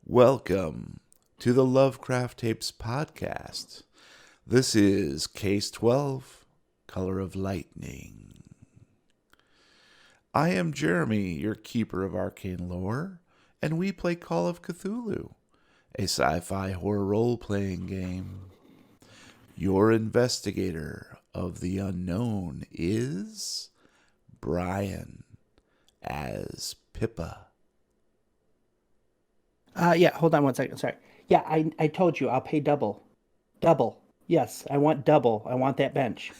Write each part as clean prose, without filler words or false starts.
Welcome to the Lovecraft Tapes podcast. This is Case 12, Color of Lightning. I am Jeremy, your keeper of arcane lore, and we play Call of Cthulhu, a sci-fi horror role-playing game. Your investigator of the unknown is Brian as Pippa. Hold on one second. Sorry. Yeah, I told you I'll pay double. Double. Yes, I want double. I want that bench.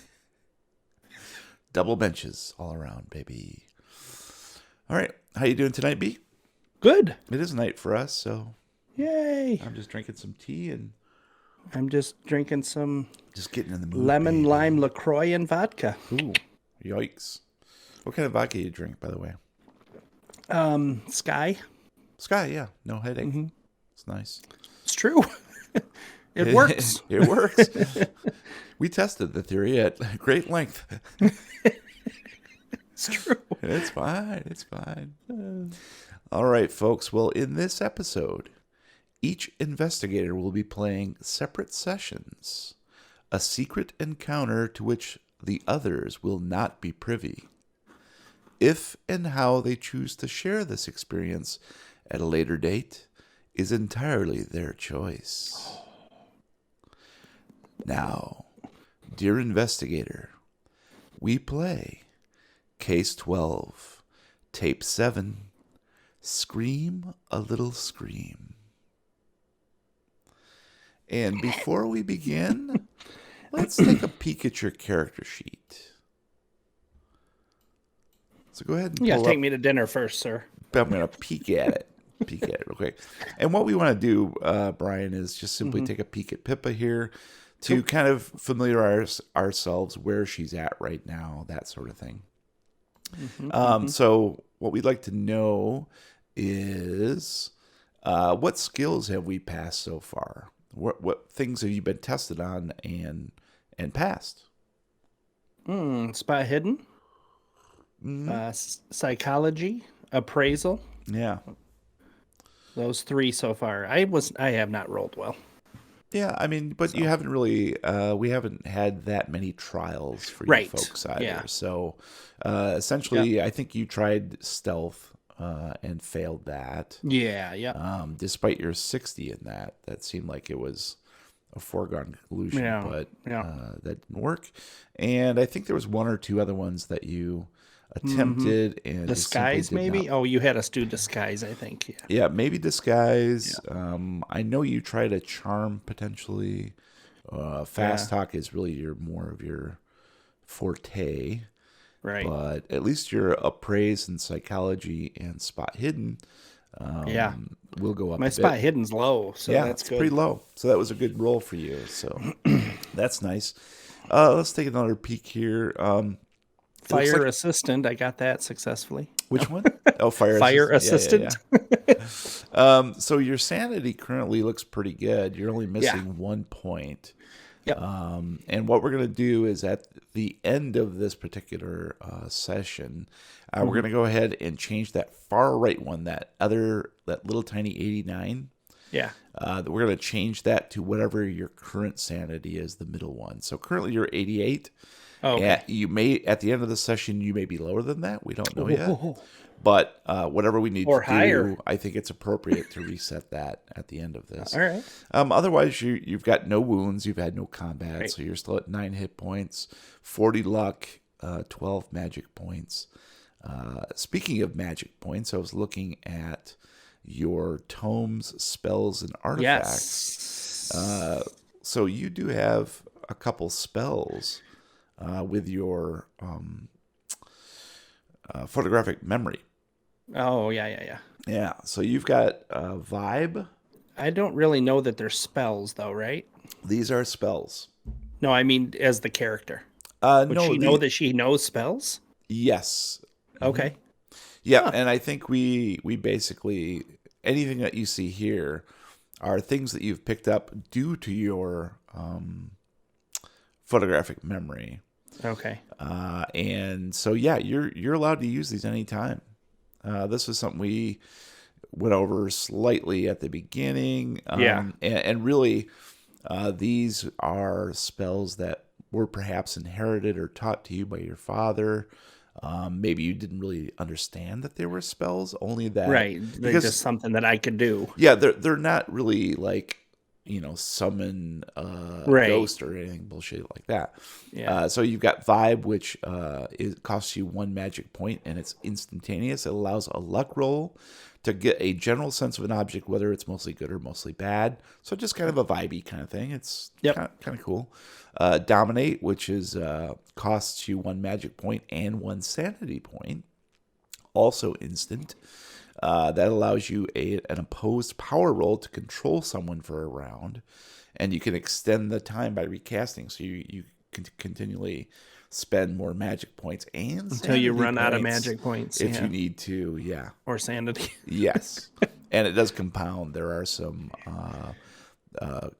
Double benches all around, baby. All right. How you doing tonight, B? Good. It is night for us, so Yay. I'm just drinking some tea and I'm just drinking some just getting in the mood. lemon, baby. lime, LaCroix, and vodka. Ooh, yikes. What kind of vodka you drink, by the way? Sky. Sky, yeah. No headache. Mm-hmm. It's nice. It's true. It works. It works. We tested the theory at great length. It's true. It's fine. It's fine. All right, folks. Well, in this episode, each investigator will be playing separate sessions, a secret encounter to which the others will not be privy. If and how they choose to share this experience at a later date is entirely their choice. Now, dear investigator, we play Case 12, Tape 7, Scream a Little Scream. And before we begin, let's take a peek at your character sheet. So go ahead and You gotta pull take up. me to dinner first, sir. I'm going to peek at it. Real quick. And what we want to do, Brian, is just simply take a peek at Pippa here to kind of familiarize ourselves where she's at right now, that sort of thing. So what we'd like to know is what skills have we passed so far? What things have you been tested on and passed? Spot hidden. Psychology. Appraisal. Yeah. Those 3 so far. I have not rolled well. Yeah, I mean, but you haven't really, we haven't had that many trials for you folks either. Yeah. So essentially, I think you tried stealth and failed that. Yeah. Despite your 60 in that seemed like it was a foregone conclusion, but that didn't work. And I think there was 1 or 2 other ones that you attempted and disguise, maybe. Not. Oh, you had us do disguise, I think. Yeah, maybe disguise. Yeah. I know you tried a charm potentially. Fast talk is really more of your forte, right? But at least your appraise and psychology and spot hidden, will go up. My spot hidden's low, so that's good. Pretty low. So that was a good roll for you. So that's nice. Let's take another peek here. Fire assistant, I got that successfully. Which one? Oh, fire assistant. Yeah. So your sanity currently looks pretty good. You're only missing 1 point. Yep. And what we're going to do is at the end of this particular session, we're going to go ahead and change that far right one, that little tiny 89. Yeah. We're going to change that to whatever your current sanity is, the middle one. So currently you're 88. Oh, okay. You may, at the end of the session, you may be lower than that. We don't know yet. But whatever we need to do, I think it's appropriate to reset that at the end of this. All right. Otherwise, you've got no wounds. You've had no combat. So you're still at 9 hit points, 40 luck, 12 magic points. Speaking of magic points, I was looking at your tomes, spells, and artifacts. Yes. So you do have a couple spells with your photographic memory. Oh, yeah. Yeah, so you've got Vibe. I don't really know that they're spells, though, right? These are spells. No, I mean as the character. Would she know that she knows spells? Yes. Okay. Yeah, and I think we basically, anything that you see here are things that you've picked up due to your photographic memory. Okay. And so, yeah, you're allowed to use these anytime. This is something went over slightly at the beginning. And really, these are spells that were perhaps inherited or taught to you by your father. Maybe you didn't really understand that they were spells, only that Right. They're just something that I could do. Yeah, they're not really like, summon a ghost or anything bullshit like that. Yeah. So you've got Vibe, which costs you 1 magic point, and it's instantaneous. It allows a luck roll to get a general sense of an object, whether it's mostly good or mostly bad. So just kind of a vibey kind of thing. It's kind of cool. Dominate, which is costs you 1 magic point and 1 sanity point. Also instant. That allows you an opposed power roll to control someone for a round, and you can extend the time by recasting. So you can continually spend more magic points and until you run out of magic points if you need to. Yeah, or sanity. Yes, and it does compound. There are some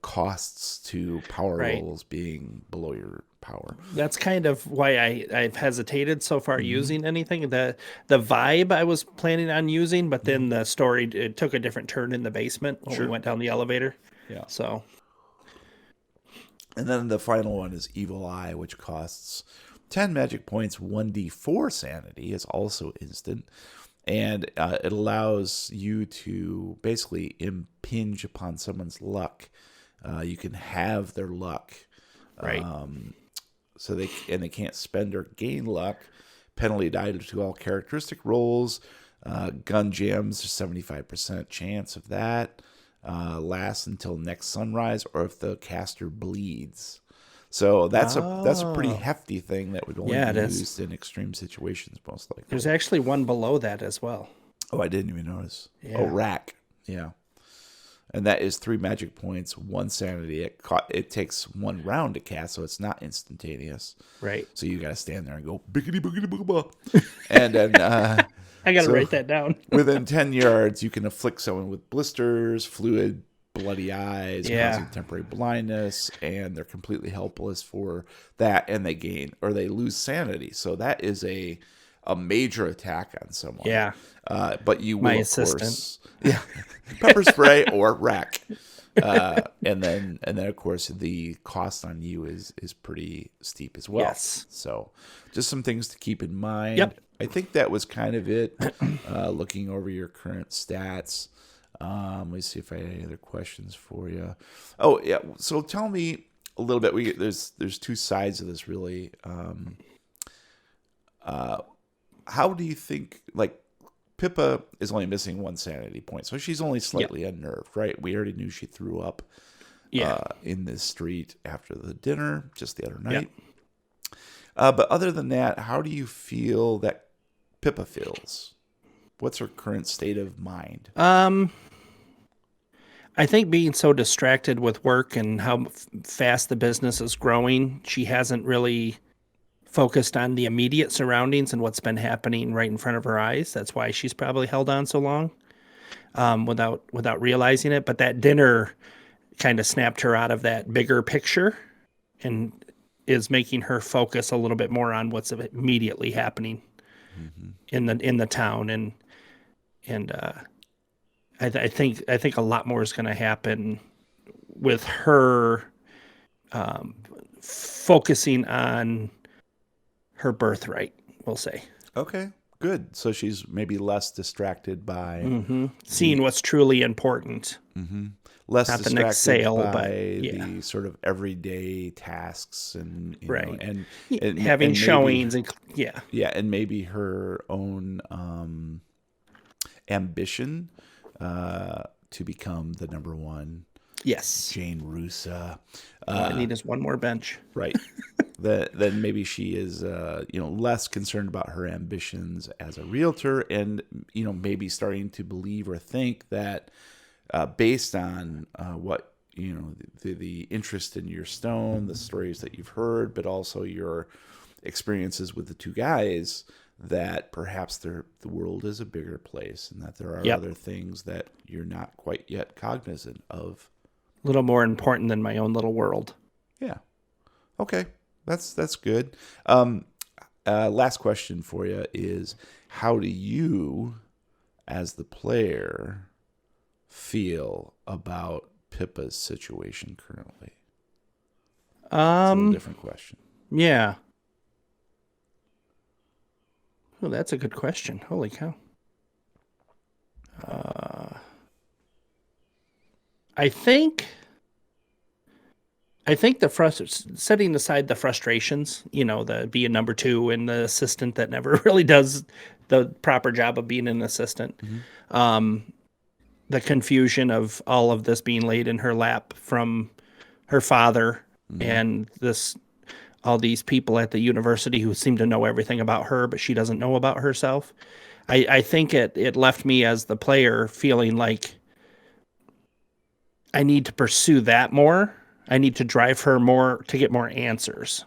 costs to power rolls being below your power. That's kind of why I've hesitated so far using anything. The Vibe I was planning on using, but then the story, it took a different turn in the basement when we went down the elevator. Yeah. So. And then the final one is Evil Eye, which costs 10 magic points, 1d4 sanity, is also instant. And it allows you to basically impinge upon someone's luck. You can have their luck. Right. So they can't spend or gain luck. Penalty died to all characteristic rolls. Gun jams, 75% chance of that. Lasts until next sunrise, or if the caster bleeds. So that's a pretty hefty thing that would only be used in extreme situations, most likely. There's actually one below that as well. Oh, I didn't even notice. Yeah. Oh, Rack. Yeah. And that is 3 magic points, 1 sanity. It takes 1 round to cast, so it's not instantaneous. Right. So you got to stand there and go biggity boogity booga. And then I got to write that down. Within 10 yards, you can afflict someone with blisters, fluid, bloody eyes, causing temporary blindness, and they're completely helpless for that, and they lose sanity. So that is a major attack on someone. Yeah. But you will, my of assistant. course, pepper spray or rack. And then of course the cost on you is pretty steep as well. Yes. So just some things to keep in mind. Yep. I think that was kind of it. Looking over your current stats. Let me see if I had any other questions for you. Oh yeah. So tell me a little bit. There's 2 sides of this really. How do you think, like, Pippa is only missing 1 sanity point, so she's only slightly unnerved, right? We already knew she threw up in this street after the dinner just the other night. But other than that, how do you feel that Pippa feels? What's her current state of mind? I think being so distracted with work and how fast the business is growing, she hasn't really focused on the immediate surroundings and what's been happening right in front of her eyes. That's why she's probably held on so long without realizing it. But that dinner kind of snapped her out of that bigger picture and is making her focus a little bit more on what's immediately happening in the town. And I think a lot more is going to happen with her focusing on her birthright, we'll say. Okay, good. So she's maybe less distracted by seeing what's truly important. Less not distracted the next sale, by the sort of everyday tasks and you know, and having and showings and and maybe her own ambition to become the number one. Yes, Jane Russa. All I need is one more bench. Right. Then maybe she is less concerned about her ambitions as a realtor, and maybe starting to believe or think that based on what the interest in your stone, the stories that you've heard, but also your experiences with the 2 guys, that perhaps the world is a bigger place and that there are other things that you're not quite yet cognizant of. A little more important than my own little world. Yeah. Okay. That's good. Last question for you is, how do you as the player, feel about Pippa's situation currently? It's a little different question. Yeah. Oh, that's a good question. Holy cow. I think setting aside the frustrations, the being number two and the assistant that never really does the proper job of being an assistant. The confusion of all of this being laid in her lap from her father and all these people at the university who seem to know everything about her, but she doesn't know about herself. I think it left me as the player feeling like I need to pursue that more. I need to drive her more to get more answers,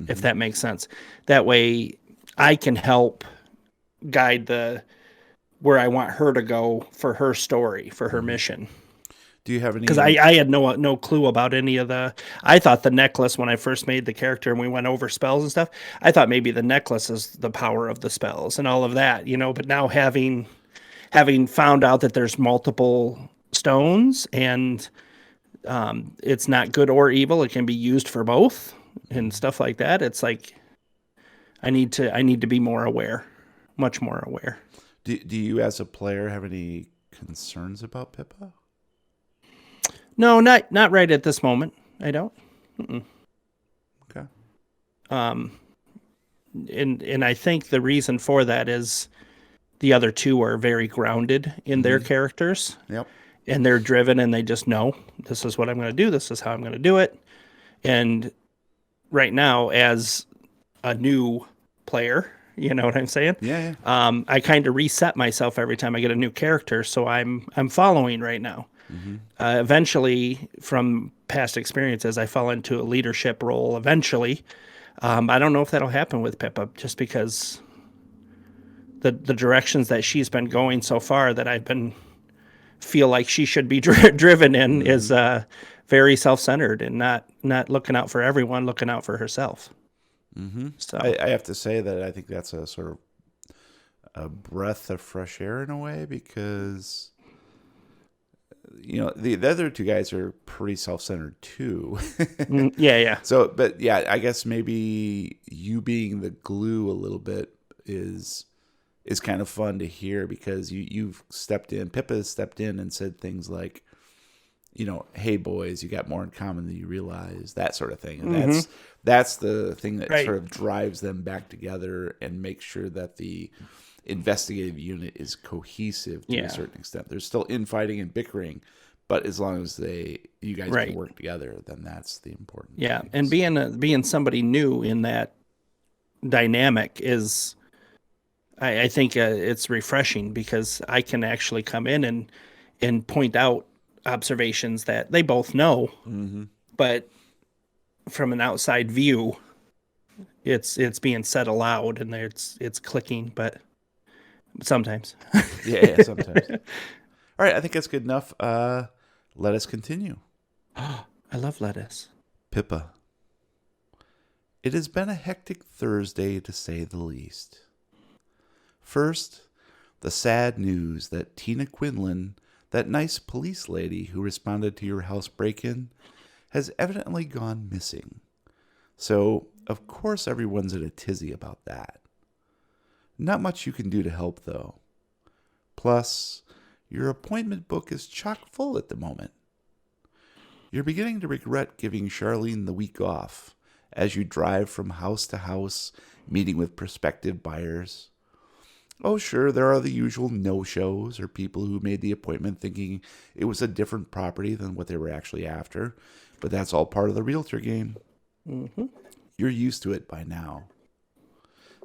if that makes sense. That way I can help guide where I want her to go for her story, for her mission. Do you have any? Because I had no clue about any of I thought the necklace, when I first made the character and we went over spells and stuff, I thought maybe the necklace is the power of the spells and all of that, but now having found out that there's multiple stones and it's not good or evil, it can be used for both and stuff like that. It's like I need to be more aware, much more aware. Do you as a player have any concerns about Pippa? No, not right at this moment. I don't. Mm-mm. Okay. And I think the reason for that is the other two are very grounded in their characters. Yep. And they're driven and they just know this is what I'm going to do. This is how I'm going to do it. And right now, as a new player, you know what I'm saying? Yeah. I kind of reset myself every time I get a new character. So I'm following right now. Eventually, from past experiences, I fall into a leadership role eventually. I don't know if that'll happen with Pippa, just because the directions that she's been going so far that feel like she should be driven in is very self-centered and not looking out for everyone, looking out for herself. So I have to say that I think that's a sort of a breath of fresh air in a way, because the other two guys are pretty self-centered too. Yeah. So, but yeah, I guess maybe you being the glue a little bit is kind of fun to hear, because you've stepped in. Pippa has stepped in and said things like, hey boys, you got more in common than you realize, that sort of thing. And that's the thing that sort of drives them back together and makes sure that the investigative unit is cohesive to a certain extent. There's still infighting and bickering, but as long as you guys can work together, then that's the important thing. And being somebody new in that dynamic is, I think it's refreshing, because I can actually come in and point out observations that they both know, but from an outside view, it's being said aloud and it's clicking, but sometimes. Yeah, sometimes. All right, I think that's good enough. Let us continue. I love lettuce. Pippa. It has been a hectic Thursday, to say the least. First, the sad news that Tina Quinlan, that nice police lady who responded to your house break-in, has evidently gone missing. So, of course, everyone's in a tizzy about that. Not much you can do to help, though. Plus, your appointment book is chock full at the moment. You're beginning to regret giving Charlene the week off as you drive from house to house, meeting with prospective buyers. Oh, sure, there are the usual no-shows or people who made the appointment thinking it was a different property than what they were actually after, but that's all part of the realtor game. You're used to it by now.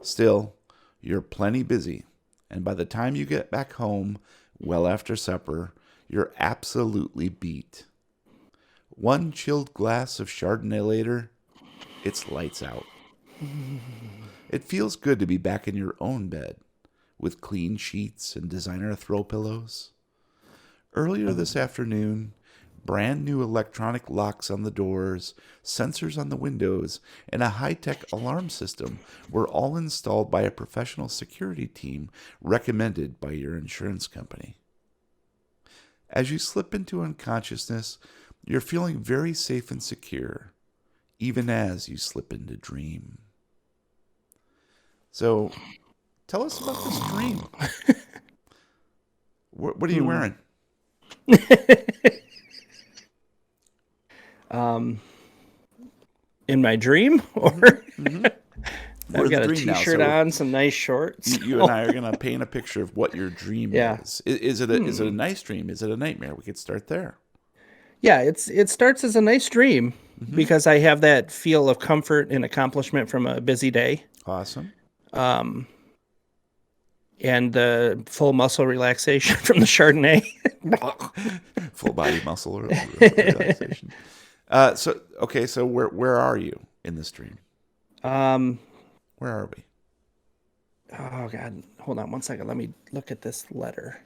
Still, you're plenty busy, and by the time you get back home, well after supper, you're absolutely beat. One chilled glass of Chardonnay later, it's lights out. It feels good to be back in your own bed, with clean sheets and designer throw pillows. Earlier this afternoon, Brand new electronic locks on the doors, sensors on the windows, and a high-tech alarm system were all installed by a professional security team recommended by your insurance company. As you slip into unconsciousness, you're feeling very safe and secure, even as you slip into dream. So, tell us about this dream. What are you wearing? In my dream, or We're I've got the a dream now, t-shirt so on, some nice shorts. you and I are going to paint a picture of what your dream Yeah. is. Is it a nice dream? Is it a nightmare? We could start there. Yeah, it starts as a nice dream because I have that feel of comfort and accomplishment from a busy day, Awesome. and the full muscle relaxation from the Chardonnay. Full body muscle relaxation. So where are you in this dream? Where are we? Oh God, hold on one second. Let me look at this letter.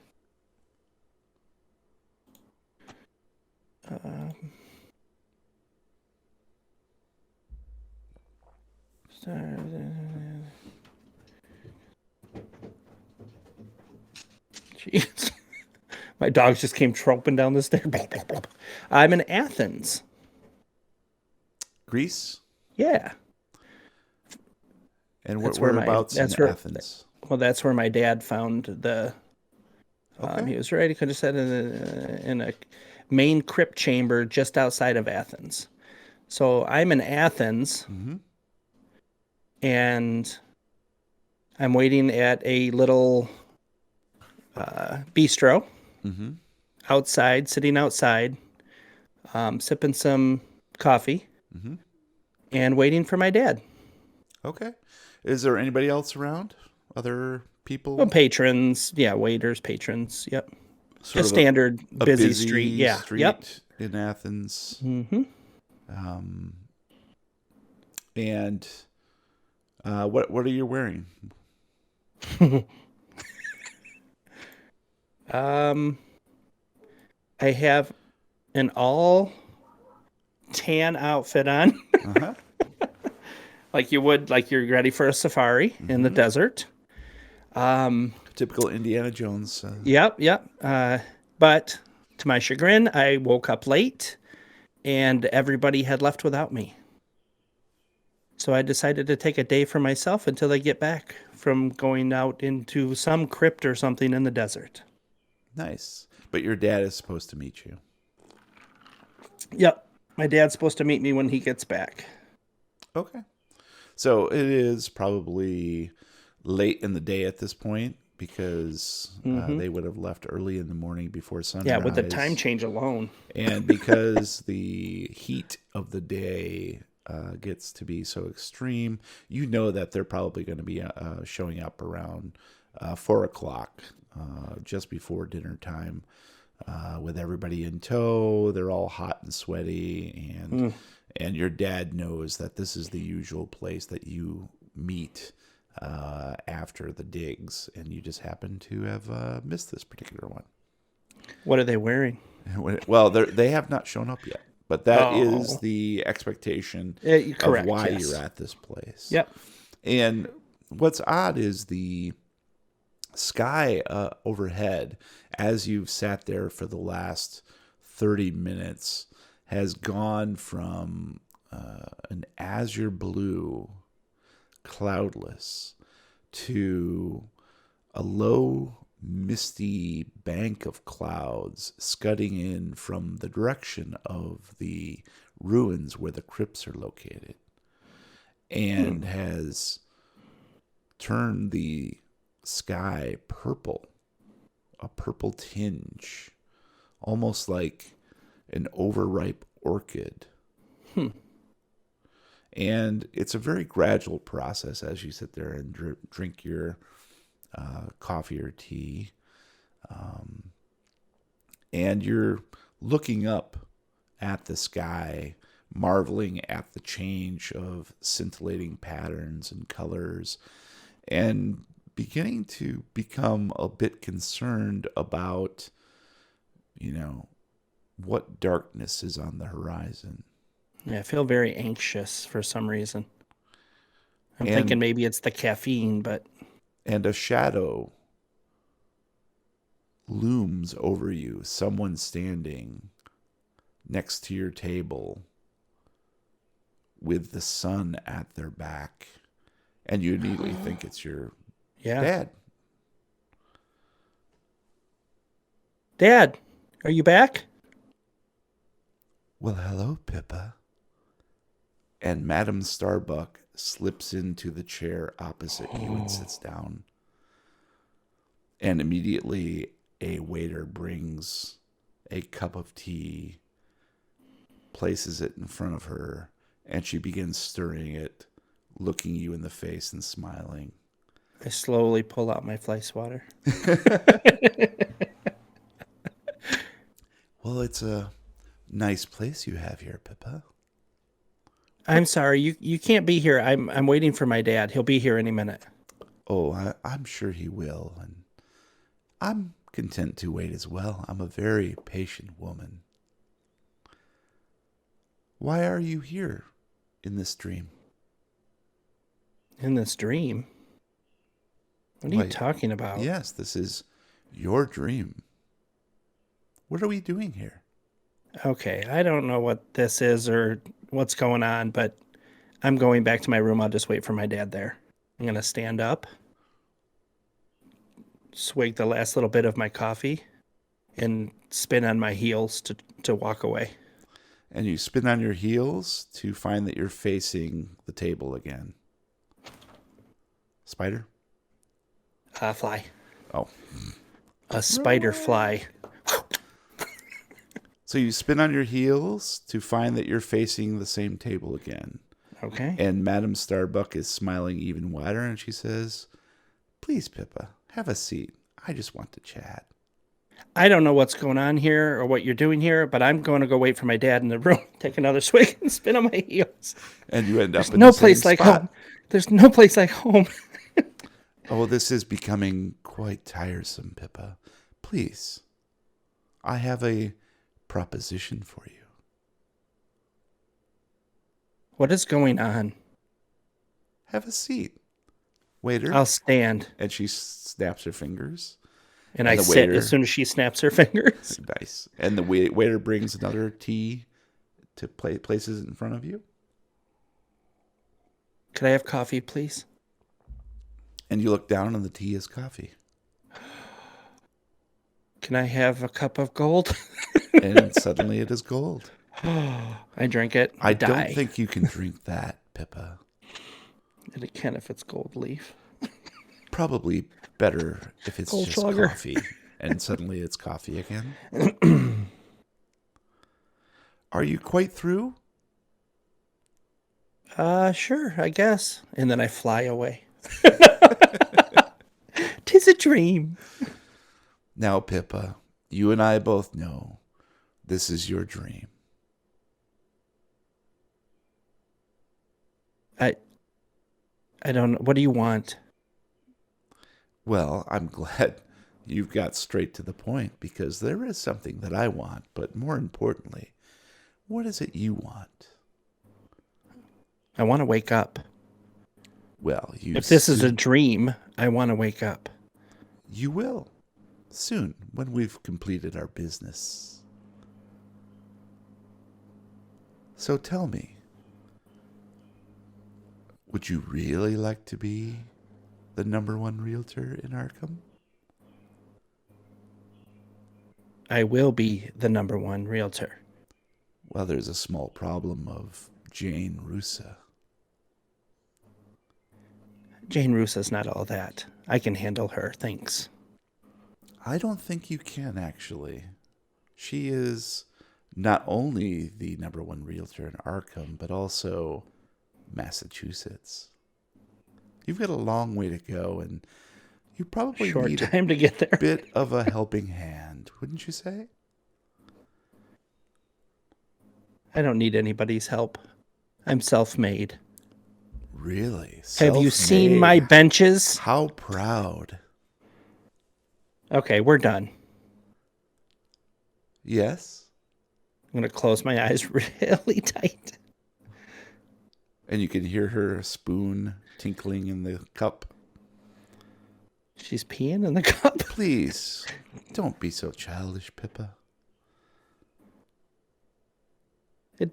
Jeez. My dogs just came tromping down the stairs. I'm in Athens. Greece? Yeah. And That's where whereabouts in Athens? Well, that's where my dad found the. Okay. He was right. He could have said in a main crypt chamber just outside of Athens. So I'm in Athens, and I'm waiting at a little bistro outside, sitting outside, sipping some coffee, and waiting for my dad. Okay. Is there anybody else around? Other people? Well, patrons, yeah, waiters, patrons, yep. Sort Just of standard a busy street, yeah. street Yep. in Athens. And what are you wearing? I have an all tan outfit on, like you would, like you're ready for a safari in the desert. Typical Indiana Jones. Yep. But to my chagrin, I woke up late and everybody had left without me. So I decided to take a day for myself until I get back from going out into some crypt or something in the desert. Nice. But your dad is supposed to meet you. Yep. My dad's supposed to meet me when he gets back. Okay. So it is probably late in the day at this point because they would have left early in the morning before sunrise. Yeah, with the time change alone. And because the heat of the day gets to be so extreme, you know that they're probably going to be showing up around 4 o'clock, just before dinner time, with everybody in tow. They're all hot and sweaty, and your dad knows that this is the usual place that you meet after the digs, and you just happen to have missed this particular one. What are they wearing? Well, they have not shown up yet, but that is the expectation Correct, of why yes. you're at this place. Yep. And what's odd is the sky overhead, as you've sat there for the last 30 minutes, has gone from an azure blue, cloudless, to a low, misty bank of clouds scudding in from the direction of the ruins where the crypts are located, and has turned the sky purple, a purple tinge, almost like an overripe orchid. And it's a very gradual process as you sit there and drink your coffee or tea. And you're looking up at the sky, marveling at the change of scintillating patterns and colors, and beginning to become a bit concerned about, What darkness is on the horizon? Yeah, I feel very anxious for some reason. I'm And thinking maybe it's the caffeine, but and a shadow looms over you. Someone standing next to your table with the sun at their back. And you immediately think it's your yeah. dad. Dad, are you back? Well, hello, Pippa. And Madame Starbuck slips into the chair opposite you and sits down. And immediately a waiter brings a cup of tea, places it in front of her, and she begins stirring it, looking you in the face and smiling. I slowly pull out my fly swatter. Well, it's a nice place you have here, Pippa. I'm sorry, you can't be here. I'm waiting for my dad. He'll be here any minute. Oh, I'm sure he will, and I'm content to wait as well. I'm a very patient woman. Why are you here in this dream? In this dream? What are you talking about? Yes, this is your dream. What are we doing here? Okay, I don't know what this is or what's going on, but I'm going back to my room. I'll just wait for my dad there. I'm going to stand up, swig the last little bit of my coffee, and spin on my heels to walk away. And you spin on your heels to find that you're facing the table again. Spider? Fly. Oh. A spider fly. So you spin on your heels to find that you're facing the same table again. Okay. And Madame Starbuck is smiling even wider, and she says, "Please, Pippa, have a seat. I just want to chat." I don't know what's going on here or what you're doing here, but I'm going to go wait for my dad in the room, take another swig, and spin on my heels. And you end up There's in no the same place like spot. home. There's no place like home. Oh, this is becoming quite tiresome, Pippa. Please, I have a proposition for you. What is going on? Have a seat. Waiter. I'll stand. And she snaps her fingers. And I sit as soon as she snaps her fingers. Nice. And the waiter brings another tea to places in front of you. Could I have coffee, please? And you look down and the tea is coffee. Can I have a cup of gold? And suddenly it is gold. I drink it. I don't think you can drink that, Pippa. And it can if it's gold leaf. Probably better if it's Gold just sugar. coffee. And suddenly it's coffee again. Are you quite through? Sure, I guess. And then I fly away. 'Tis a dream. Now, Pippa, you and I both know this is your dream. I don't know. What do you want? Well, I'm glad you've got straight to the point because there is something that I want, but more importantly, what is it you want? I want to wake up. Well, if this is a dream, I want to wake up. You will. Soon, when we've completed our business. So tell me, would you really like to be the #1 realtor in Arkham? I will be the #1 realtor. Well, there's a small problem of Jane Russa. Jane Russa's not all that. I can handle her, thanks. I don't think you can, actually. She is not only the #1 realtor in Arkham, but also Massachusetts. You've got a long way to go, and you probably Short need time to get there. a bit of a helping hand, wouldn't you say? I don't need anybody's help. I'm self-made. Really? Have you seen Self-made. my benches? How proud. Okay, we're done. Yes? I'm going to close my eyes really tight. And you can hear her spoon tinkling in the cup. She's peeing in the cup. Please, don't be so childish, Pippa.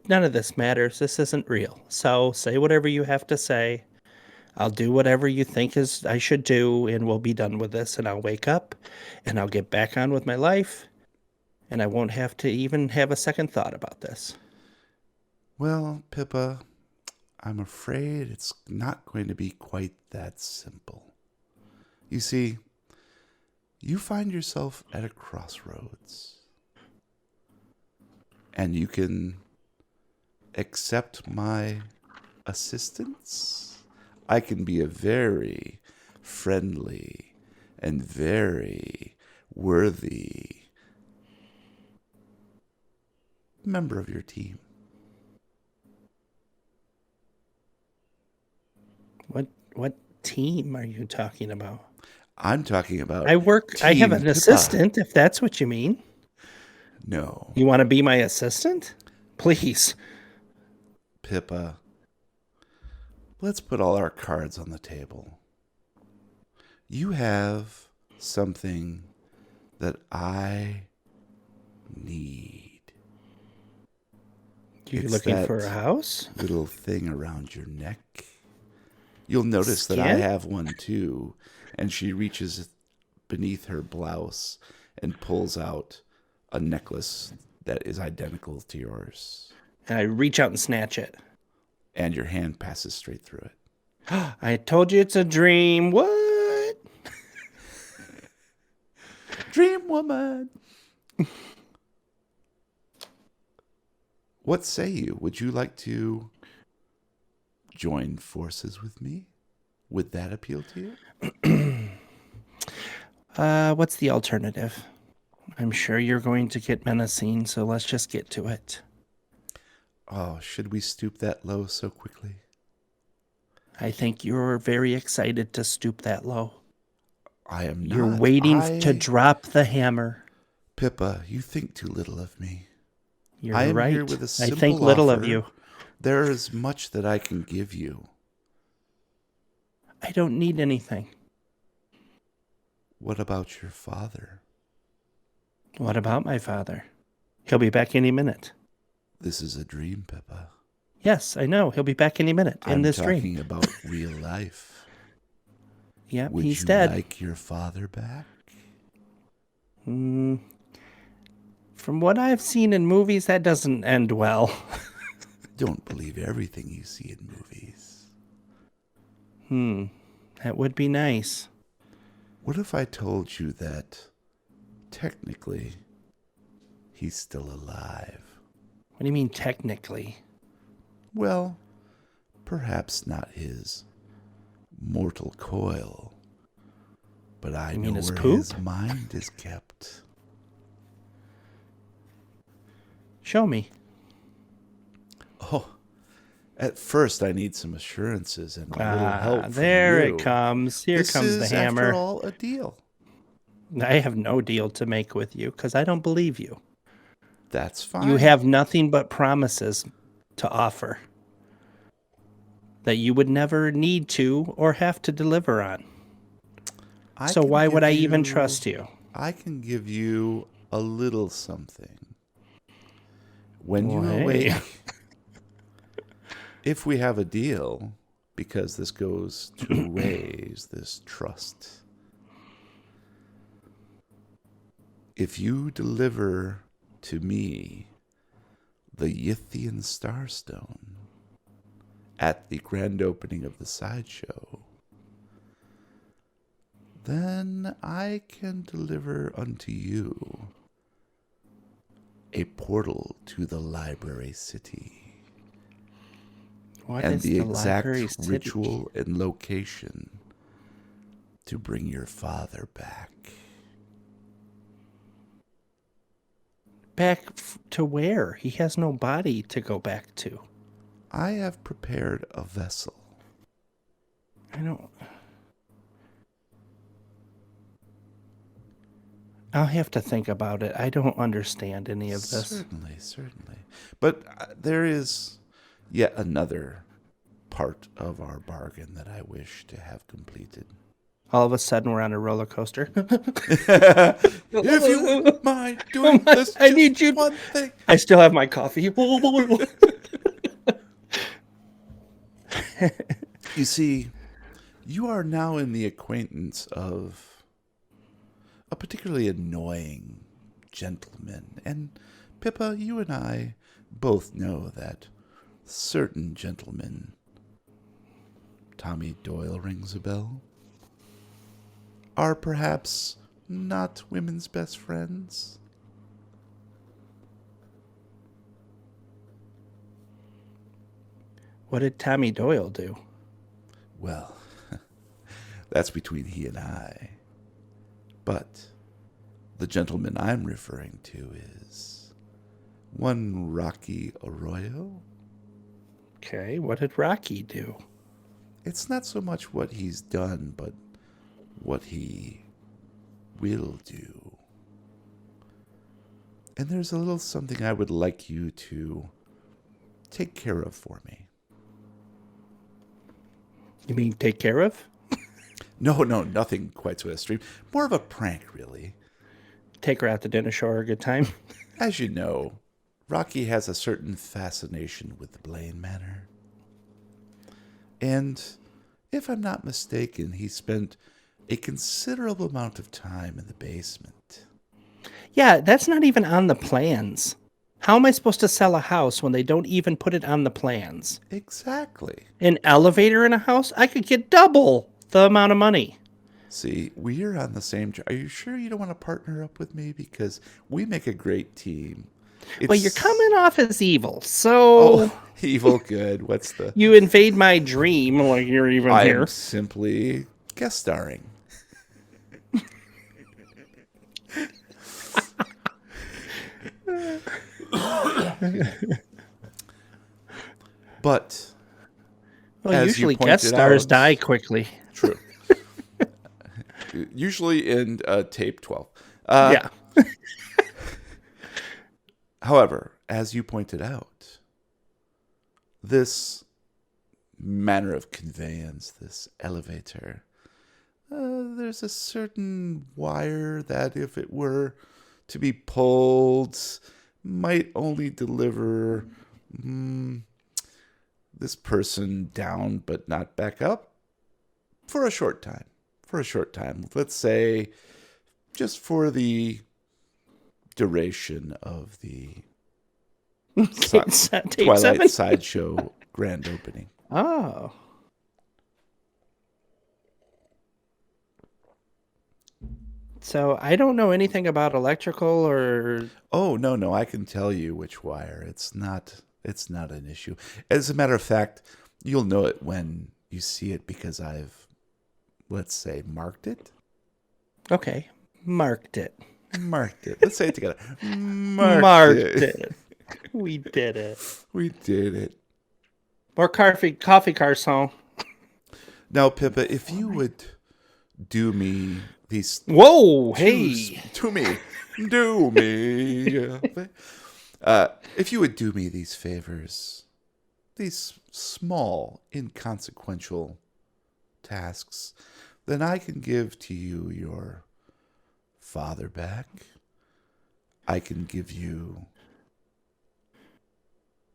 None of this matters. This isn't real. So say whatever you have to say. I'll do whatever you think is I should do, and we'll be done with this. And I'll wake up, and I'll get back on with my life, and I won't have to even have a second thought about this. Well, Pippa, I'm afraid it's not going to be quite that simple. You see, you find yourself at a crossroads, and you can accept my assistance. I can be a very friendly and very worthy member of your team. What team are you talking about? I'm talking about I have an Pippa. assistant, if that's what you mean. No, You want to be my assistant? Please. Pippa. Let's put all our cards on the table. You have something that I need. You It's looking that for a house? little thing around your neck. You'll notice that I Skin? have one too. And she reaches beneath her blouse and pulls out a necklace that is identical to yours. And I reach out and snatch it. And your hand passes straight through it. I told you it's a dream. What? Dream woman. What say you? Would you like to join forces with me? Would that appeal to you? What's the alternative? I'm sure you're going to get menacing, so let's just get to it. Oh, should we stoop that low so quickly? I think you're very excited to stoop that low. I am not. You're waiting to drop the hammer. Pippa, you think too little of me. You're I am right. here with a simple I think little offer. of you. There is much that I can give you. I don't need anything. What about your father? What about my father? He'll be back any minute. This is a dream, Pippa. Yes, I know. He'll be back any minute in this dream. I'm talking about real life. Yep, Would he's you dead. like your father back? From what I've seen in movies, that doesn't end well. Don't believe everything you see in movies. That would be nice. What if I told you that technically he's still alive? What do you mean technically? Well, perhaps not his mortal coil, but I You know mean his where poop? his mind is kept. Show me. Oh, at first I need some assurances and a little help from There you. it comes. Here comes the hammer. After all, a deal. I have no deal to make with you because I don't believe you. That's fine. You have nothing but promises to offer that you would never need to or have to deliver on. So why would I even trust you? I can give you a little something. When you Well, awake, hey. if we have a deal, because this goes two ways, this trust. If you deliver to me the Yithian Starstone at the grand opening of the sideshow, then I can deliver unto you a portal to the library city. What And is the library exact city? ritual and location to bring your father back. Back to where? He has no body to go back to. I have prepared a vessel. I'll have to think about it. I don't understand any of this. Certainly, certainly. But there is yet another part of our bargain that I wish to have completed. All of a sudden, we're on a roller coaster. If you wouldn't mind doing this, I need you. one thing. I still have my coffee. You see, you are now in the acquaintance of a particularly annoying gentleman. And, Pippa, you and I both know that certain gentlemen, Tommy Doyle rings a bell, are perhaps not women's best friends. What did Tommy Doyle do? Well, that's between he and I. But the gentleman I'm referring to is one Rocky Arroyo. Okay, what did Rocky do? It's not so much what he's done, but what he will do. And there's a little something I would like you to take care of for me. You mean take care of? No, nothing quite so extreme. More of a prank, really. Take her out to dinner, show her a good time. As you know, Rocky has a certain fascination with the Blaine Manor. And if I'm not mistaken, he spent a considerable amount of time in the basement. Yeah, that's not even on the plans. How am I supposed to sell a house when they don't even put it on the plans? Exactly. An elevator in a house? I could get double the amount of money. See, we're on the same job. Are you sure you don't want to partner up with me? Because we make a great team. Well, you're coming off as evil, so... Oh, evil good. What's the... You invade my dream like you're even here. I'm simply guest starring. But well, as usually you pointed guest stars out, die quickly. True. Usually in tape 12. Yeah. However, as you pointed out, this manner of conveyance, this elevator, there's a certain wire that if it were to be pulled, might only deliver this person down but not back up for a short time. Let's say just for the duration of the Twilight Sideshow grand opening. Oh. So I don't know anything about electrical or... Oh, no, I can tell you which wire. It's not an issue. As a matter of fact, you'll know it when you see it because I've, let's say, marked it. Okay, marked it. Let's say it together. Marked it. We did it. More coffee car song. Now, Pippa, if you would do me these... Whoa, hey. Do me. If you would do me these favors, these small, inconsequential tasks, then I can give to you your father back. I can give you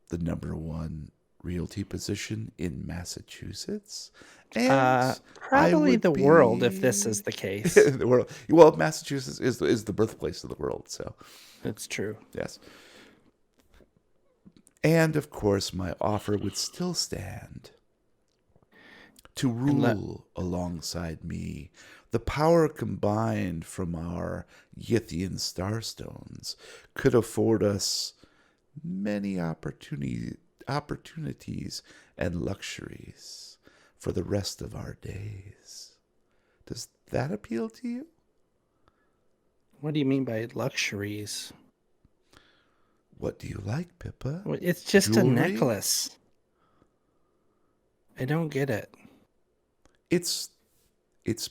the #1 realty position in Massachusetts. And probably the world, if this is the case. The world. Well, Massachusetts is the birthplace of the world, so it's true. Yes. And of course, my offer would still stand to rule alongside me. The power combined from our Yithian starstones could afford us many opportunities and luxuries for the rest of our days. Does that appeal to you? What do you mean by luxuries? What do you like, Pippa? It's just Jewelry? A necklace. I don't get it. It's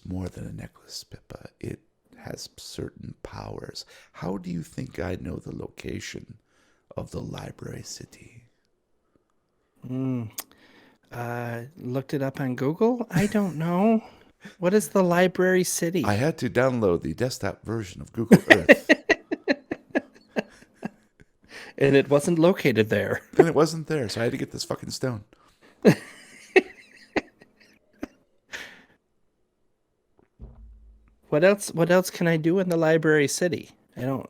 more than a necklace, Pippa. It has certain powers. How do you think I know the location of the library city? Looked it up on Google. I don't know. What is the library I city? had to download the desktop version of Google Earth, And it wasn't located there. and it wasn't there, so I had to get this fucking stone. What else can I do in the library city? I don't.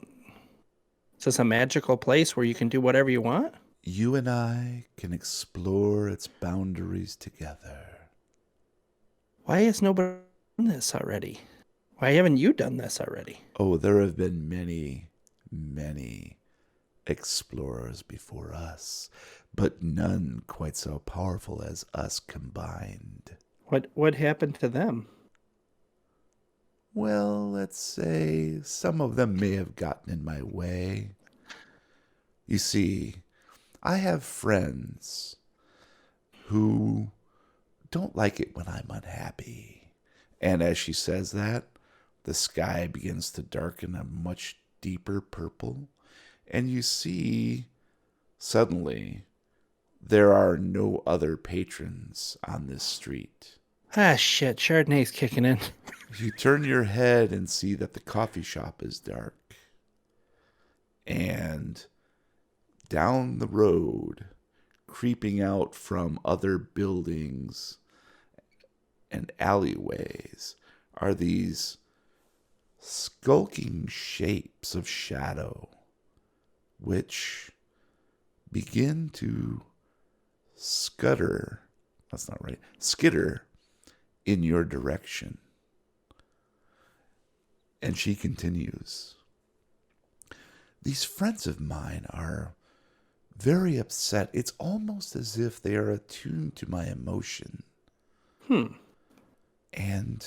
Is this a magical place where you can do whatever you want? You and I can explore its boundaries together. Why has nobody done this already? Why haven't you done this already? Oh, there have been many, many explorers before us, but none quite so powerful as us combined. What happened to them? Well, let's say some of them may have gotten in my way. You see, I have friends who don't like it when I'm unhappy. And as she says that, the sky begins to darken a much deeper purple. And you see, suddenly, there are no other patrons on this street. Ah, shit. Chardonnay's kicking in. You turn your head and see that the coffee shop is dark. And down the road, creeping out from other buildings and alleyways, are these skulking shapes of shadow, which begin to skitter in your direction. And she continues, these friends of mine are very upset. It's almost as if they are attuned to my emotion. And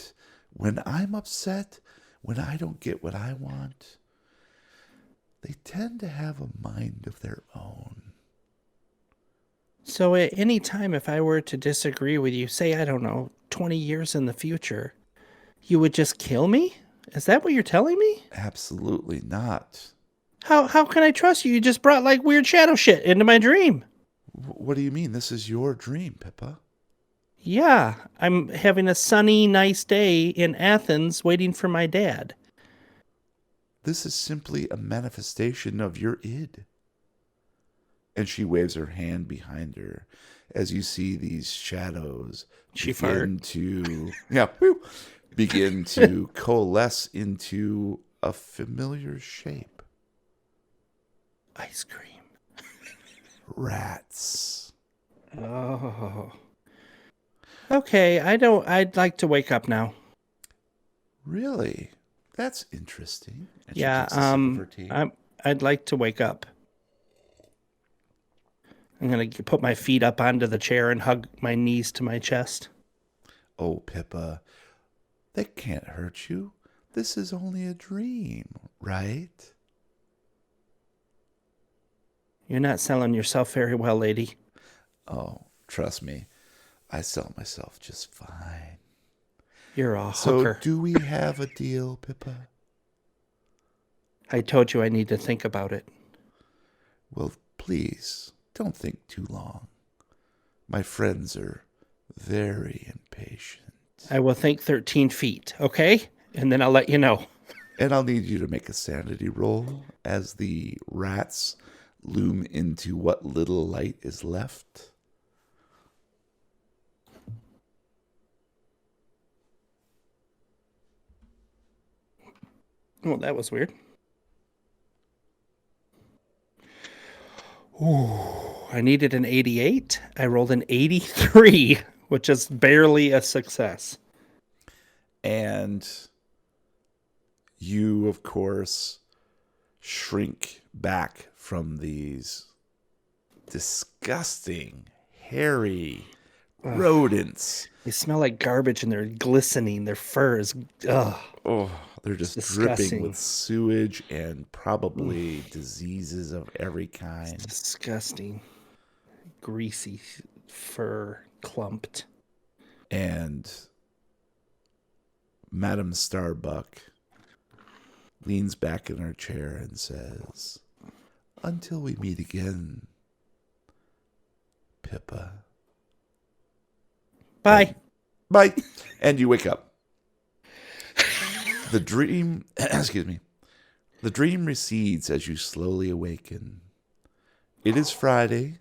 when I'm upset, when I don't get what I want, they tend to have a mind of their own. So at any time, if I were to disagree with you, say, I don't know, 20 years in the future, you would just kill me? Is that what you're telling me? Absolutely not. How can I trust you? You just brought like weird shadow shit into my dream. What do you mean? This is your dream, Pippa. Yeah, I'm having a sunny, nice day in Athens waiting for my dad. This is simply a manifestation of your id. And she waves her hand behind her as you see these shadows begin to coalesce into a familiar shape. Ice cream. Rats. Oh. Okay, I'd like to wake up now. Really? That's interesting. And Yeah, she takes a sip of her tea. I'd like to wake up. I'm going to put my feet up onto the chair and hug my knees to my chest. Oh, Pippa, they can't hurt you. This is only a dream, right? You're not selling yourself very well, lady. Oh, trust me, I sell myself just fine. You're a So, hooker. do we have a deal, Pippa? I told you I need to think about it. Well, please, don't think too long. My friends are very impatient. I will think 13 feet, okay? And then I'll let you know. And I'll need you to make a sanity roll as the rats loom into what little light is left. Well, that was weird. Ooh, I needed an 88. I rolled an 83, which is barely a success. And you, of course, shrink back from these disgusting, hairy rodents. They smell like garbage and they're glistening. Their fur is, ugh. Oh, they're just dripping Disgusting. with sewage and probably diseases of every It's kind. disgusting. Greasy fur clumped. And Madame Starbuck leans back in her chair and says, "Until we meet again, Pippa." Bye. Bye. And you wake up. The dream, excuse me, the dream recedes as you slowly awaken. It is Friday,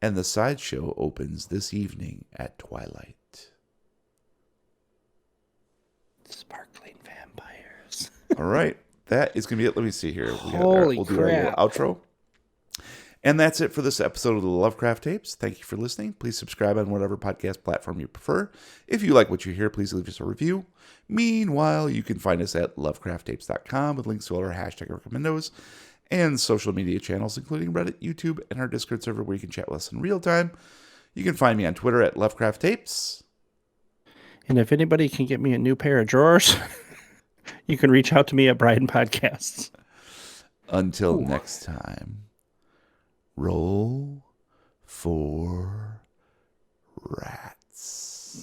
and the sideshow opens this evening at twilight. Sparkling vampires. All right. That is going to be it. Let me see here. Holy we'll do our little crap. outro. And that's it for this episode of the Lovecraft Tapes. Thank you for listening. Please subscribe on whatever podcast platform you prefer. If you like what you hear, please leave us a review. Meanwhile, you can find us at lovecrafttapes.com with links to all our hashtag recommendos and social media channels, including Reddit, YouTube, and our Discord server where you can chat with us in real time. You can find me on Twitter at lovecrafttapes. And if anybody can get me a new pair of drawers, you can reach out to me at Brian Podcasts. Until next time, roll for rats.